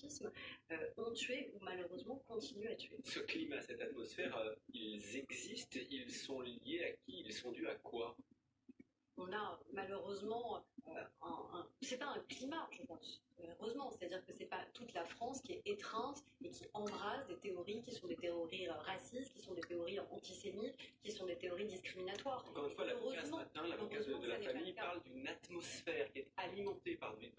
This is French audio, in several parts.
l'antisémitisme ont tué ou malheureusement continuent à tuer. Ce climat, cette atmosphère, ils existent, ils sont liés à qui? Ils sont dus à quoi? On a malheureusement c'est pas un climat, je pense, heureusement, c'est-à-dire que c'est pas toute la France qui est étreinte et qui embrasse des théories qui sont des théories racistes, qui sont des théories antisémites, qui sont des théories discriminatoires. Encore une fois, l'avocat ce matin, l'avocat de la famille parle d'une atmosphère qui est alimentée par du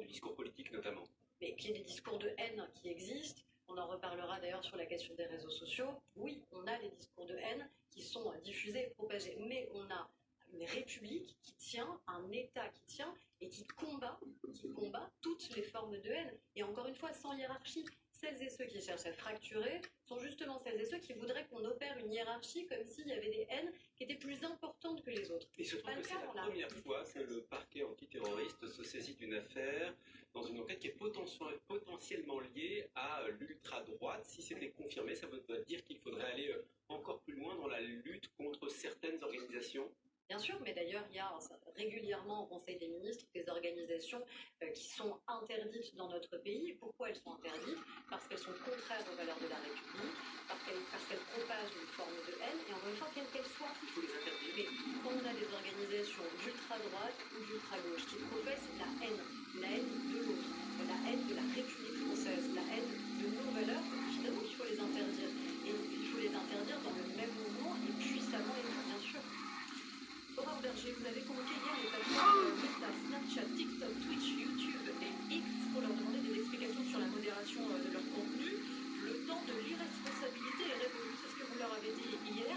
discours politique notamment. Mais qu'il y ait des discours de haine qui existent, on en reparlera d'ailleurs sur la question des réseaux sociaux. Oui, on a les discours de haine qui sont diffusés et propagés, mais on a une république qui tient, un État qui tient et qui combat toutes les formes de haine. Et encore une fois, sans hiérarchie. Celles et ceux qui cherchent à fracturer sont justement celles et ceux qui voudraient qu'on opère une hiérarchie comme s'il y avait des haines qui étaient plus importantes que les autres. Et surtout que c'est la première fois que le parquet antiterroriste se saisit d'une affaire dans une enquête qui est potentiellement liée à l'ultra-droite. Si c'était confirmé, ça veut dire qu'il faudrait aller encore plus loin dans la lutte contre certaines organisations. Bien sûr, mais d'ailleurs, il y a régulièrement au Conseil des ministres des organisations qui sont interdites dans notre pays. Pourquoi elles sont interdites? Parce qu'elles sont contraires aux valeurs de la République, parce qu'elles propagent une forme de haine, et encore une fois, quelle qu'elle soit. Il faut les interdire. Mais quand on a des organisations d'ultra-droite ou d'ultra-gauche qui professent la haine de l'autre, la haine de la République française, la haine de nos valeurs, évidemment qu'il faut les interdire. Et il faut les interdire dans le même mouvement et puissamment et bien sûr. Aurore Berger, vous avez convoqué hier les plateformes Meta, Snapchat, TikTok, Twitch, YouTube et X pour leur demander des explications sur la modération de leur contenu. Le temps de l'irresponsabilité est révolu, c'est ce que vous leur avez dit hier.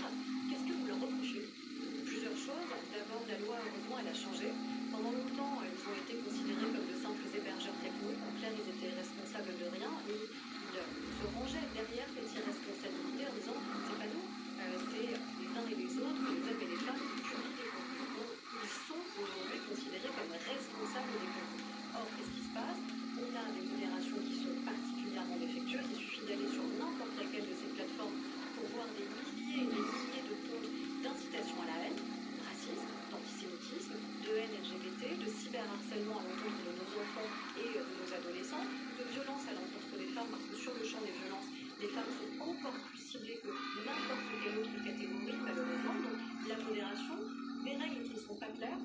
Qu'est-ce que vous leur reprochez? Plusieurs choses. D'abord, la loi, heureusement, elle a changé. Pendant longtemps, ils ont été considérés comme de simples hébergeurs techniques. En clair, ils étaient responsables de rien et ils se rangeaient derrière cette irresponsabilité en disant c'est pas nous, c'est les uns et les autres, les hommes et les femmes qui publient des contenus. Donc, ils sont aujourd'hui considérés comme responsables des contenus. Or, qu'est-ce qui se passe? On a des modérations qui sont particulièrement défectueuses. Il suffit d'aller sur n'importe laquelle de ces plateformes pour voir des milliers et des milliers de comptes d'incitation à la haine, de racisme, d'antisémitisme, de haine LGBT, de cyberharcèlement à l'encontre de nos enfants et de nos adolescents, de violence à l'encontre des femmes, parce que sur le champ des violences, les femmes sont encore plus ciblées que n'importe quelle autre catégorie, malheureusement. Donc, la modération, des règles qui ne sont pas claires,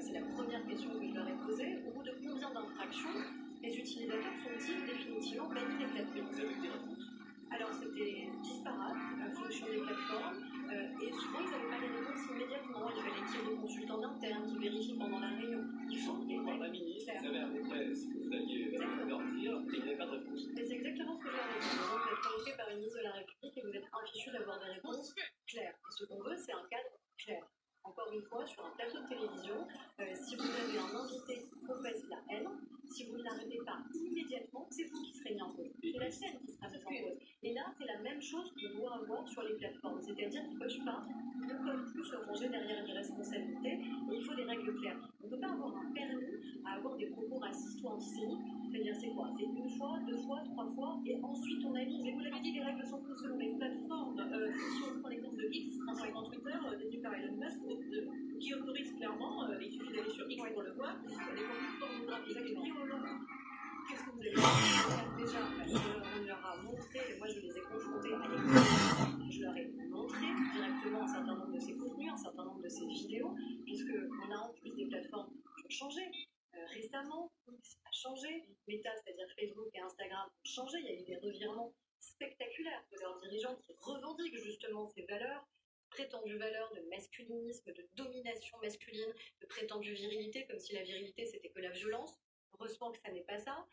c'est la première question que je leur ai posée. Au bout de combien d'infractions les utilisateurs sont-ils définitivement bannis des plateformes? Vous avez des réponses? Alors, c'était disparate en fonction des plateformes, et souvent, ils n'avaient pas les réponses immédiatement. Il fallait qu'il y ait des consultants internes qui vérifient pendant la réunion. Il faut voir la ministre, vous savez à peu près ce que vous alliez leur dire, et il n'y avait pas de réponse. Mais c'est exactement ce que je leur ai dit. Vous êtes convoqué par une ministre de la République et vous êtes infichu d'avoir des réponses claires. Et ce qu'on veut, c'est un cadre clair. Encore une fois, sur un plateau de télévision, si vous avez un invité qui professe la haine, si vous ne l'arrêtez pas immédiatement, c'est vous qui serez mis en cause. C'est la chaîne qui sera mise en cause. Et là, c'est la même chose qu'on doit avoir sur les plateformes. C'est-à-dire qu'ils ne peuvent plus se ranger derrière une irresponsabilité et il faut des règles claires. On ne peut pas avoir un permis à avoir des propos racistes ou antisémites. C'est-à-dire, c'est quoi? C'est une fois, deux fois, trois fois, et ensuite on analyse. Et vous l'avez dit, les règles sont prises selon les plateformes. Si on prend l'exemple de X, un Twitter détenu par Elon Musk, qui autorise clairement, il suffit d'aller sur X pour le voir, des contenus pornographiques. Qu'est-ce que vous avez dit? Déjà, on leur a montré, et moi je les ai confrontés à l'école, je leur ai montré directement un certain nombre de ces contenus, un certain nombre de ces vidéos, puisqu'on a en plus des plateformes qui ont changé. Récemment, X a changé, Meta, c'est-à-dire Facebook et Instagram, ont changé. Il y a eu des revirements spectaculaires de leurs dirigeants qui revendiquent justement ces valeurs, prétendues valeurs de masculinisme, de domination masculine, de prétendue virilité, comme si la virilité c'était que la violence. Heureusement que ça n'est pas ça.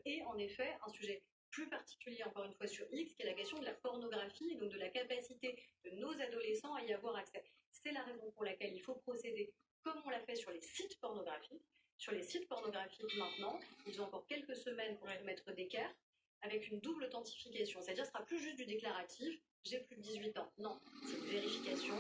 Et en effet, un sujet plus particulier, encore une fois, sur X, qui est la question de la pornographie et donc de la capacité de nos adolescents à y avoir accès. C'est la raison pour laquelle il faut procéder comme on l'a fait sur les sites pornographiques. Sur les sites pornographiques maintenant, ils ont encore quelques semaines pour se mettre d'équerre avec une double authentification. C'est-à-dire, ce ne sera plus juste du déclaratif, j'ai plus de 18 ans. Non, c'est une vérification,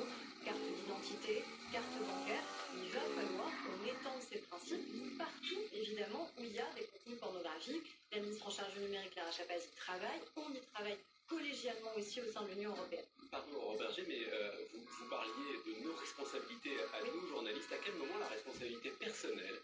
carte d'identité, carte bancaire. Il va falloir qu'on étende ces principes partout, évidemment, où il y a des contenus pornographiques. La ministre en charge du numérique, Lara Chapazi, travaille. On y travaille collégialement aussi au sein de l'Union européenne. Pardon, Aurore Berger, mais vous parliez de nos responsabilités à nous, journalistes. À quel moment la responsabilité personnelle